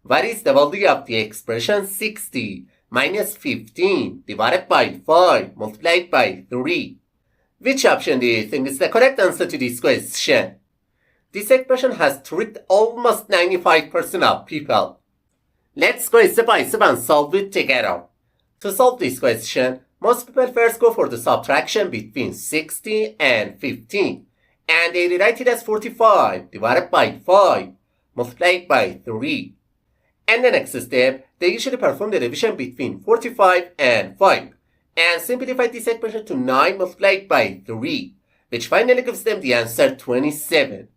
What is the value of the expression 60 minus 15 divided by 5 multiplied by 3? Which option do you think is the correct answer to this question? This expression has tricked almost 95% of people. Let's go step by step and solve it together. To solve this question, most people first go for the subtraction between 60 and 15, and they rewrite it as 45 divided by 5 multiplied by 3. And the next step, they usually perform the division between 45 and 5 and simplify this expression to 9 multiplied by 3, which finally gives them the answer 27.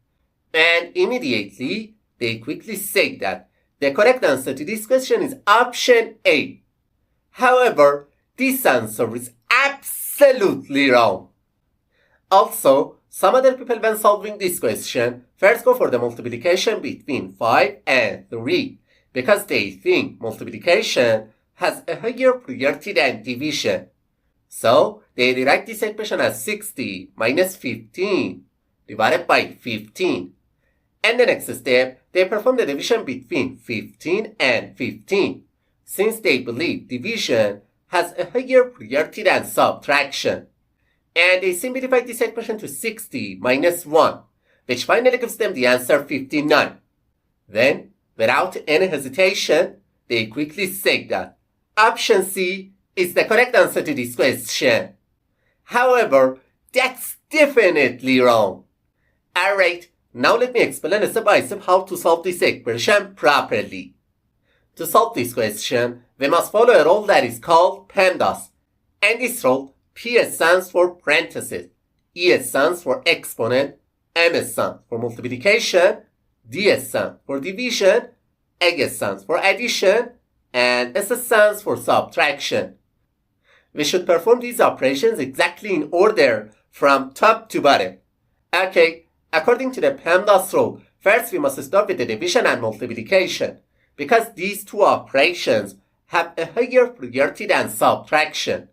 And immediately, they quickly say that the correct answer to this question is option A. However, this answer is absolutely wrong. Also, some other people when solving this question first go for the multiplication between 5 and 3 because they think multiplication has a higher priority than division. So, they rewrite this expression as 60 minus 15 divided by 15. And the next step, they perform the division between 15 and 15, since they believe division has a higher priority than subtraction. And they simplify this expression to 60 minus 1, which finally gives them the answer 59. Then, without any hesitation, they quickly say that option C is the correct answer to this question. However, that's definitely wrong. Alright, now let me explain step by step how to solve this expression properly. To solve this question, we must follow a rule that is called PEMDAS. And this rule, P stands for parentheses, E stands for exponent, M stands for multiplication, D stands for division, A stands for addition, and S stands for subtraction. We should perform these operations exactly in order from top to bottom. Okay, according to the PEMDAS rule, first we must start with the division and multiplication, because these two operations have a higher priority than subtraction.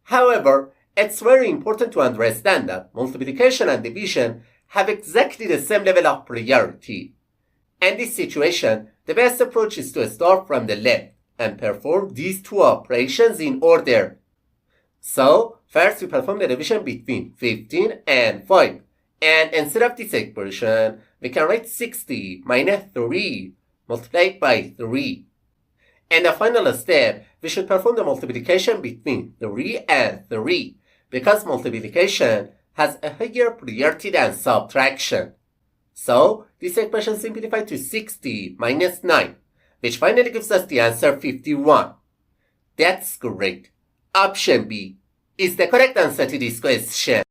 However, it's very important to understand that multiplication and division have exactly the same level of priority. In this situation, the best approach is to start from the left and perform these two operations in order. So, first we perform the division between 15 and 5. And instead of this expression, we can write 60 minus 3 multiplied by 3. And the final step, we should perform the multiplication between 3 and 3 because multiplication has a higher priority than subtraction. So, this expression simplifies to 60 minus 9, which finally gives us the answer 51. That's great. Option B is the correct answer to this question.